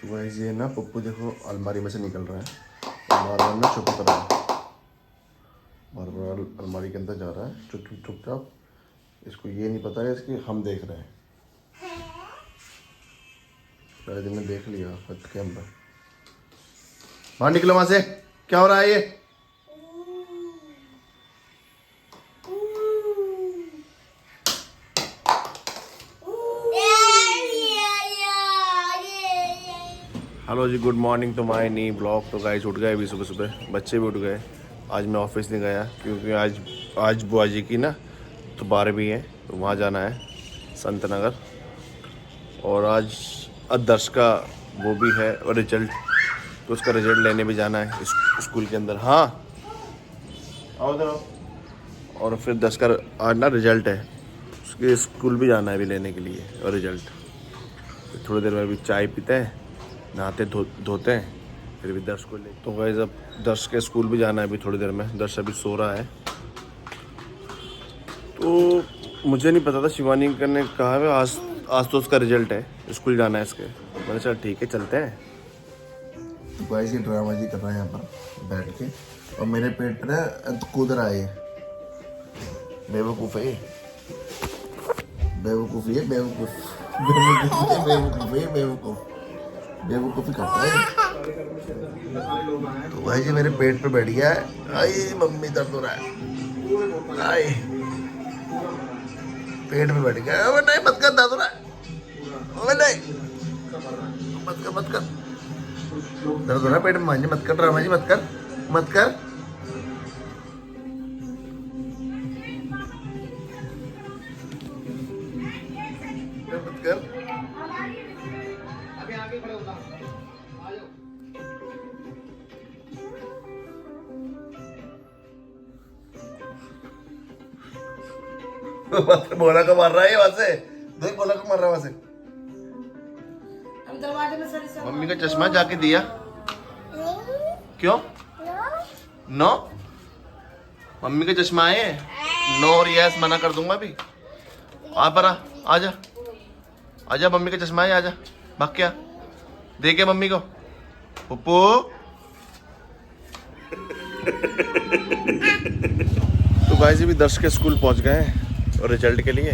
तो गाइस ये ना पप्पू देखो अलमारी में से निकल रहा है और बार बार ना छुप रहा है, बार बार अलमारी के अंदर जा रहा है चुपचाप। इसको ये नहीं पता है इसकी हम देख रहे हैं। पहले दिन में देख लिया हद के अंदर। बाहर निकलो वहां से, क्या हो रहा है ये? हेलो जी, good morning to my new blog. तो गाइस उठ गए अभी सुबह सुबह, बच्चे भी उठ गए। आज मैं ऑफिस नहीं गया क्योंकि आज बुआ जी की ना तो 12वीं है, तो वहाँ जाना है संत नगर। और आज आदर्श का वो भी है और रिजल्ट, तो उसका रिजल्ट लेने भी जाना है स्कूल के अंदर। हाँ आओ इधर आओ। और फिर 10 का आज ना रिजल्ट है, उसके स्कूल भी जाना है अभी लेने के लिए और रिजल्ट। तो थोड़ी देर में अभी चाय पीते हैं, नहाते धोते हैं, फिर भी दर्श को ले। तो गाइस अब दर्श के स्कूल भी जाना है अभी थोड़ी देर में। दर्श अभी सो रहा है। तो मुझे नहीं पता था, शिवानी ने कहा है आज तो उसका रिजल्ट है, स्कूल जाना है इसके। मैंने चल ठीक है चलते हैं। तो गाइस ये ड्रामा कर रहा है यहाँ पर बैठ के, और मेरे पेट पर कूद रहा है। बेवकूफ़ है ये, बेवकूफ़ी है, बेवकूफ़ी करता है। तो भाई जी मेरे पेट पे बैठ गया है। आई मम्मी दर्द हो रहा है, आई पेट पे बैठ गया है। नहीं मत कर, दर्द हो रहा है। नहीं मत कर दर्द हो रहा है पेट में। मांझी मत कर, ड्रामा जी मत कर, मत कर। मत कर। बोला को मार रहा है वहां से, देख बोला को मार रहा है वहां से। मम्मी का चश्मा जाके दिया क्यों? नो मम्मी का चश्मा है, नो और यस मना कर दूंगा अभी। आ पर आजा आजा, मम्मी का चश्मा है, आजा। भाग क्या दे के मम्मी को पप्पू। तो गाइस भी दर्श के स्कूल पहुंच गए हैं और रिजल्ट के लिए।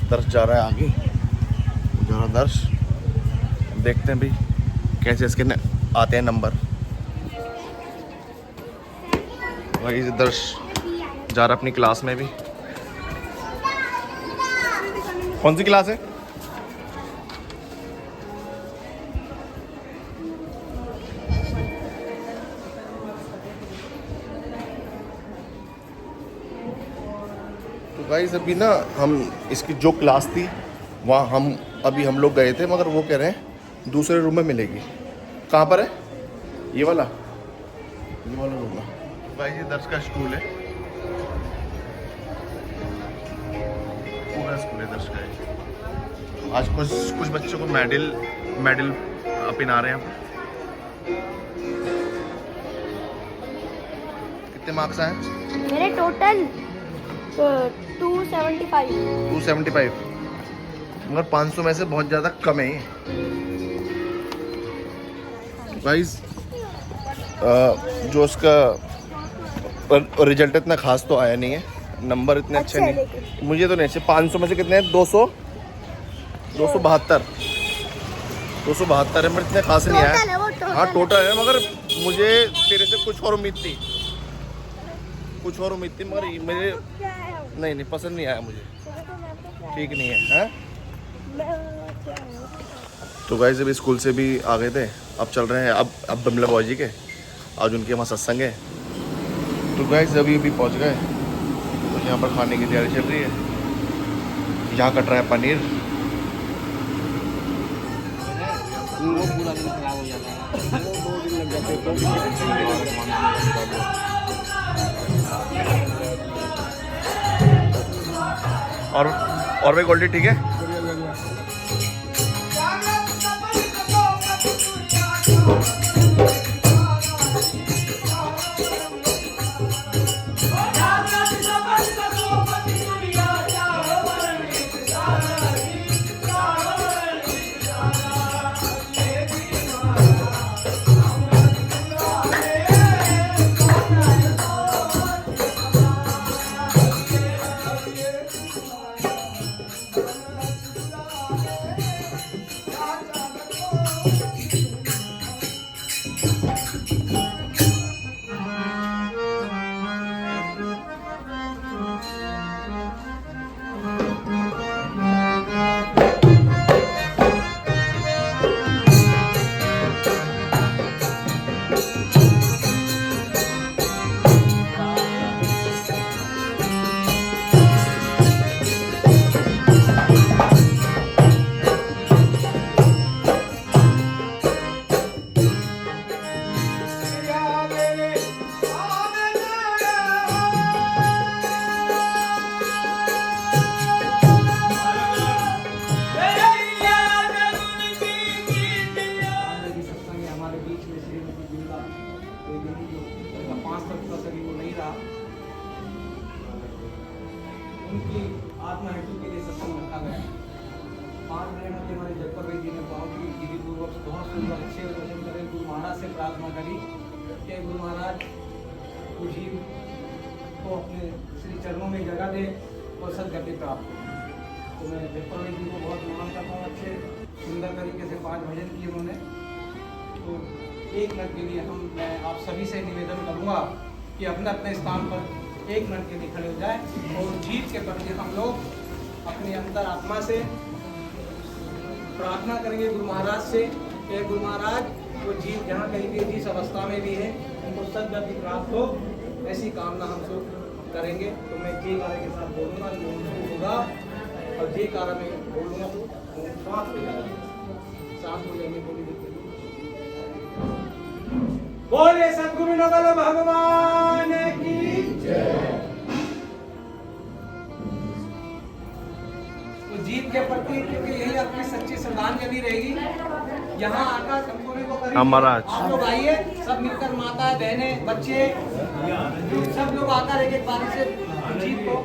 दर्श जा रहा है आगे, जा रहा दर्श। देखते हैं भाई कैसे इसके आते हैं नंबर। गाइस दर्श जा रहा अपनी क्लास में भी। कौन सी क्लास है? तो गाइस अभी ना हम इसकी जो क्लास थी वहाँ हम लोग गए थे, मगर वो कह रहे हैं दूसरे रूम में मिलेगी। कहाँ पर है? ये वाला रूम है। गाइस ये दर्श का स्कूल है, पूरा स्कूल है दर्श का। आज कुछ बच्चों को मेडल पिना रहे हैं। कितने मार्क्स आए मेरे? टोटल 275। मगर 500 में से बहुत ज़्यादा कम है। गाइस जो उसका रिजल्ट इतना खास तो आया नहीं है, नंबर इतने अच्छे नहीं मुझे तो नहीं अच्छे। 500 में से कितने हैं? 272 है, मगर इतने खास नहीं आया। हाँ टोटल है, मगर मुझे तेरे से कुछ और उम्मीद थी, मगर मेरे नहीं पसंद नहीं आया मुझे, ठीक नहीं है, हाँ? तो गाइस अभी स्कूल से भी आ गए थे, अब चल रहे हैं अब बिमला बाबा जी के, आज उनके वहाँ सत्संग है। तो गाइस अभी पहुँच गए, तो यहाँ पर खाने की तैयारी चल रही है। यहाँ कट रहा है पनीर। वो पूरा दिन खराब हो जाता है, 2 दिन लग जाते हैं। और भाई गोल्डी ठीक है? अच्छे रोशन करें। गुरु महाराज से प्रार्थना करी कि गुरु महाराज जी को अपने श्री चरणों में जगह दे और सदगति प्राप्त हो। तो मैं जयपाल जी को बहुत नमन करता हूँ। अच्छे सुंदर तरीके से 5 भजन किए उन्होंने। तो 1 मिनट के लिए मैं आप सभी से निवेदन करूँगा कि अपने अपने स्थान पर 1 मिनट के लिए खड़े हो जाए और जीत के प्रति हम लोग अपनी अंतर आत्मा से प्रार्थना करेंगे गुरु महाराज से कि गुरु महाराज वो जीत जहाँ कहीं भी जिस अवस्था में भी है उनको सदगति प्राप्त हो, ऐसी कामना हम सब करेंगे। तो मैं जय कार्य के साथ बोलूँगा, होगा और जय कार्य में बोलूँगा तो शांत हो जाएगा, शांत हो जाएंगे। बोले सद्गुरु नवल भगवान की जय। तो जीत के प्रति क्योंकि यही अपनी सच्ची श्रद्धांजलि रहेगी। यहाँ आकर संपूर्ण को करेंगे। महाराज आप लोग आइए, सब मिलकर माता बहने बच्चे सब लोग आकर एक एक बारी से जीत को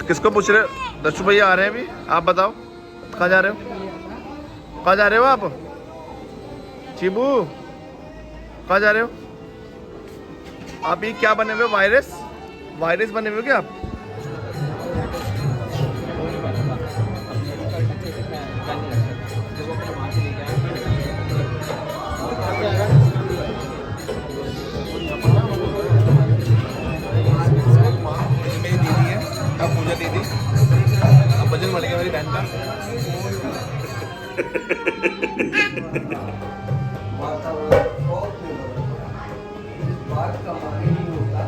किसको पूछ रहे हो? दर्शु भैया आ रहे हैं अभी, आप बताओ कहाँ जा रहे हो? कहाँ जा रहे हो आप? चिबू कहाँ जा रहे हो आप? ये क्या बने हुए हो? वायरस बने हुए हो क्या आप? मेरी दीदी है, अब पूजा दीदी, अब भजन बढ़ गया मेरी बहन का। बात का माने नहीं होता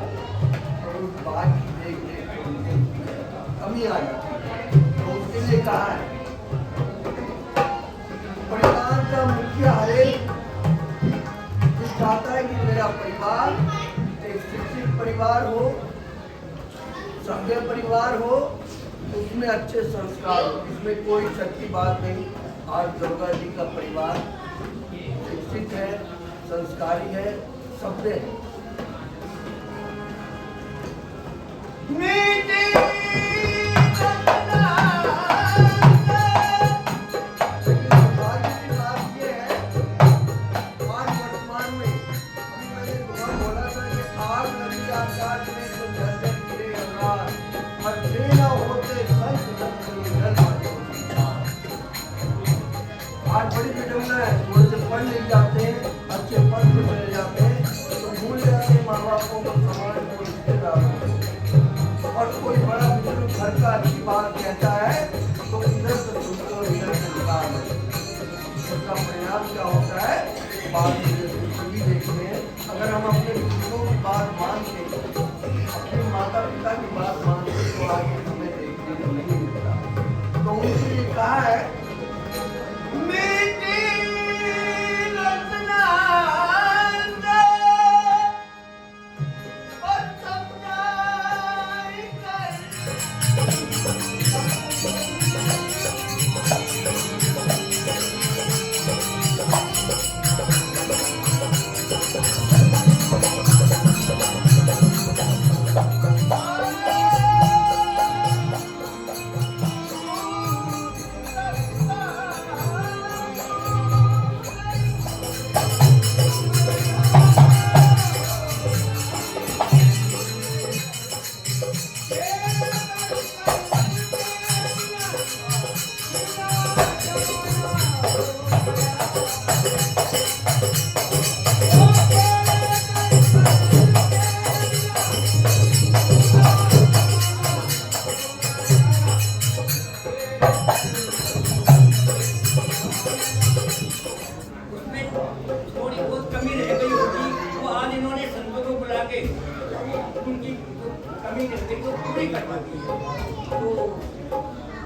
और उस बात की देख देख कमी आ जाती है। तो उसके लिए कहा है परिवार का मुखिया है, चाहता है कि मेरा परिवार एक शिक्षित परिवार हो, सभ्य परिवार हो, उसमें अच्छे संस्कार हो। इसमें कोई शक की बात नहीं। आज दुर्गा जी का परिवार शिक्षित है, संस्कारी है, सभ्य है। आज बड़ी विडम्बना है, थोड़े से पढ़ लिख जाते हैं, अच्छे पद पे चले जाते हैं तो भूल जाते हैं माँ बापों को, समाज को, रिश्तेदारों को। और कोई बड़ा बुजुर्ग घर का अच्छी बात कहता है तो इधर से दूसरों इधर से निकाल दो। उसका परिणाम क्या होता है? बात टीवी देखते हैं। अगर हम अपने बुजुर्गों की बात मानते, अपने माता पिता की बात मानते तो आगे हमें देखने को नहीं मिलता। तो उनके लिए कहा है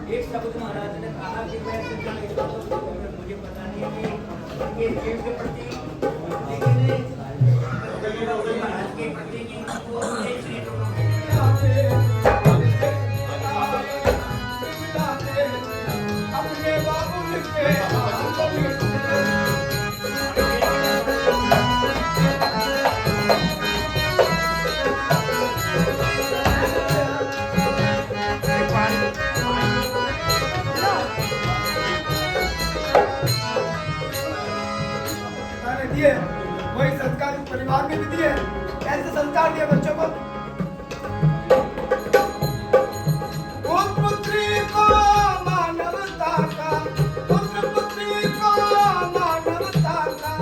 एक शब्द महाराज ने कहा कि मैं मुझे पता नहीं है कि ये जीव के प्रति लेकिन महाराज के प्रति अपने बाबू देती है वही संस्कार इस परिवार में भी दिए। ऐसे संस्कार दिए बच्चों को। पुत्र पुत्री को मानवता का, पुत्र पुत्री को मानवता का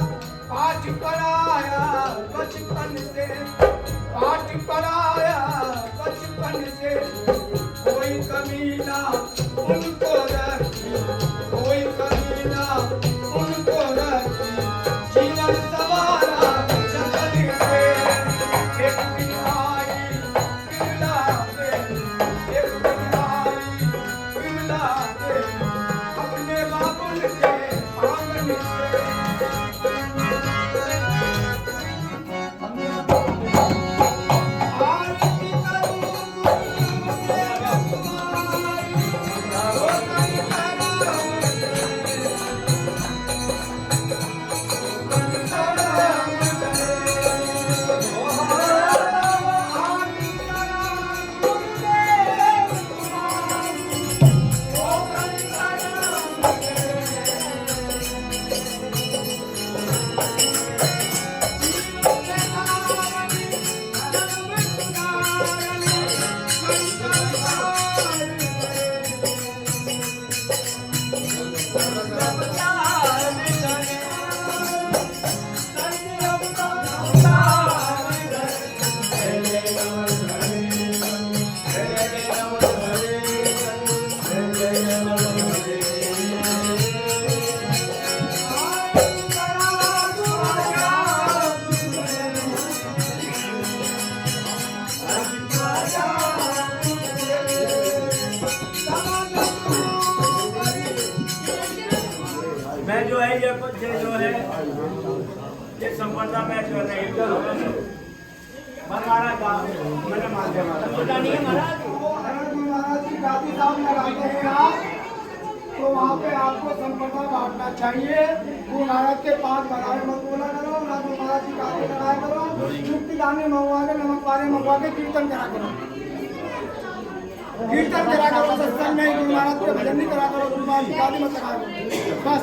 पाठ पढ़ाया बचपन से, पाठ पढ़ाया बचपन से। कोई कमी ना उनको रखी, कोई कमी ना उनको रखी। जीवन सवारा जगत से, एक दिन आई बिरला पे, एक दिन आई बिरला पे, अपने बाबुल के आंगन से। आरती करूं मैं जो है ये जो है ये संपदा में जो है बनवाड़ा का मैंने माध्यम महाराज जी काफी दाम लगाते हैं आप, तो वहाँ पे आपको संपदा बांटना चाहिए। वो महाराज के 5 बनाए मत बोला करो, राजू महाराज जी काफी लगाया करो, मुक्ति दाने मंगवा के, नमक पारे मंगवा के कीर्तन करा करो, कीर्तन करा करो। सत्संग नहीं, गुरु महाराज के भजन नहीं करा करो, गुरु महाराज की गाली मत करा करो बस।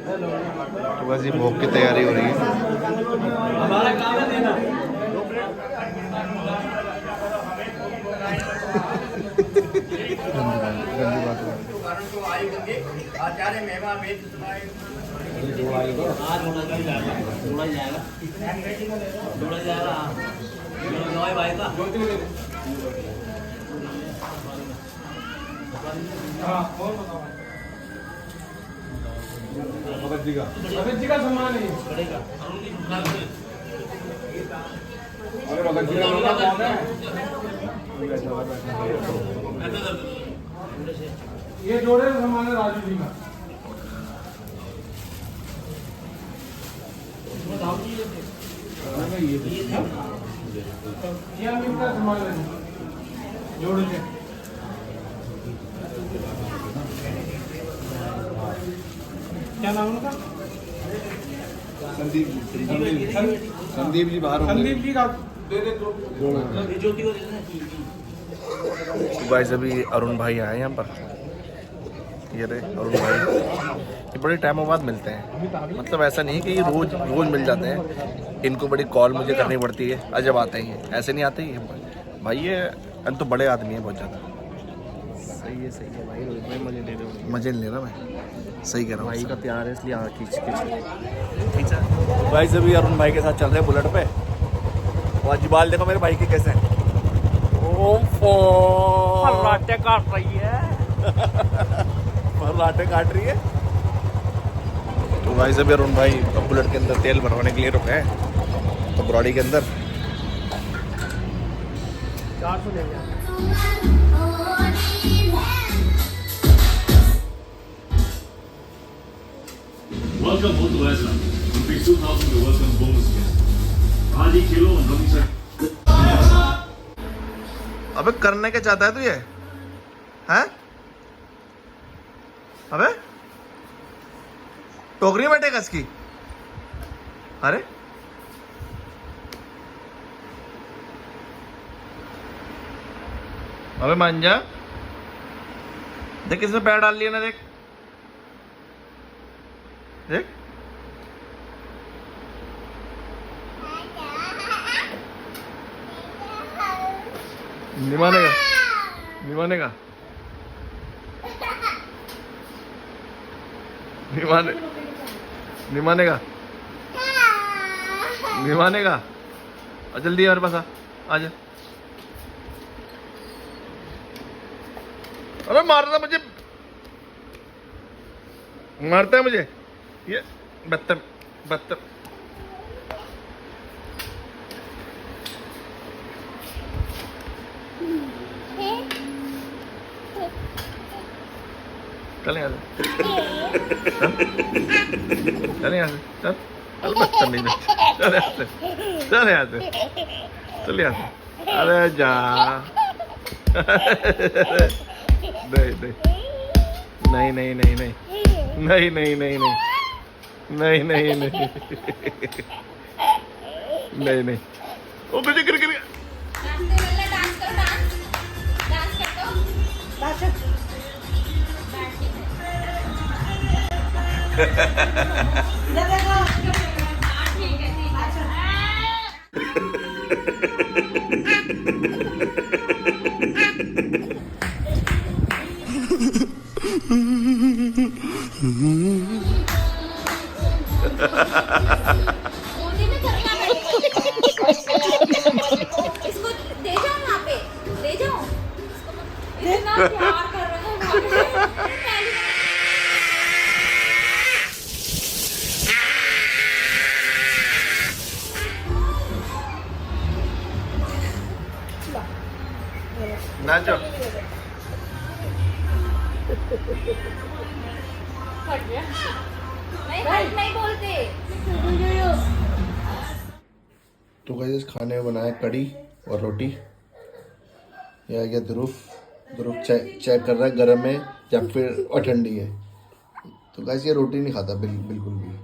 तो बस ये भोग की तैयारी हो रही है। हमारा काम है देना। आचार्य मेवा वेद सुनाए जोड़ा जाएगा भाई का भगत जी का सम्मान है। अरे भगत जी का कौन है? ये जोड़े सम्मान है राजू जी का। ये मिलता सम्मान है जोड़े से। क्या नाम उनका? संदीप जी बाहर। संदीप जी का दे दे तो ज्योति को दे देना। गाइस अभी अरुण भाई आए यहाँ पर, ये रहे अरुण भाई। ये बड़े टाइमों बाद मिलते हैं, मतलब ऐसा नहीं कि ये रोज मिल जाते हैं। इनको बड़ी कॉल मुझे करनी पड़ती है और जब आते ही हैं, ऐसे नहीं आते ही भाई। ये तो बड़े आदमी हैं बहुत ज़्यादा। सही है भाई, रोज मजे ले रहे हो। मजे नहीं ले रहा मैं, सही कह रहा हूँ। भाई का प्यार है इसलिए खींच भाई अभी अरुण भाई के साथ चल रहे हैं बुलेट पे। और आज बाल देखो मेरे भाई के कैसे हैं। फर्राटे काट रही है। फर्राटे काट रही है। तो भाई अभी अरुण भाई बुलेट के अंदर तेल भरवाने के लिए रुके हैं तो ब्रॉडी के अंदर 400 ले गया। Welcome both to Westland. Rupees 2,000 to welcome bonus again. Adi Kilo and Ravi sir. अबे करने क्या चाहता है तू ये? हैं? अबे टोकरी में बैठेगा इसकी? अरे अबे मांझा देख, इसमें पैर डाल लिया ना, देख देख नहीं मानेगा, नहीं मानेगा, नहीं माने, नहीं मानेगा, नहीं मानेगा। जल्दी हमारे पास आ जा। अरे मारता मुझे, मारता है मुझे ये बत्तर बत्तर। चल यहाँ से, चल यहाँ से, चल चल बत्तर नहीं, चल यहाँ से, चल यहाँ से, चल यहाँ से। अरे जा नहीं नहीं नहीं नहीं नहीं नहीं नहीं नहीं नहीं नहीं नहीं नहीं नहीं ओ गिर गिर गिर। डांस करो, डांस कर दो। इसको दे जाओ, वहाँ पे दे जाओ। इतना प्यार कर रहे हो। नाचो। नहीं बोलते। तो गाइस खाने में बनाया कड़ी और रोटी। ये आ गया ध्रुव चेक कर रहा है गर्म है या फिर और ठंडी है। तो गाइस ये रोटी नहीं खाता बिल्कुल भी।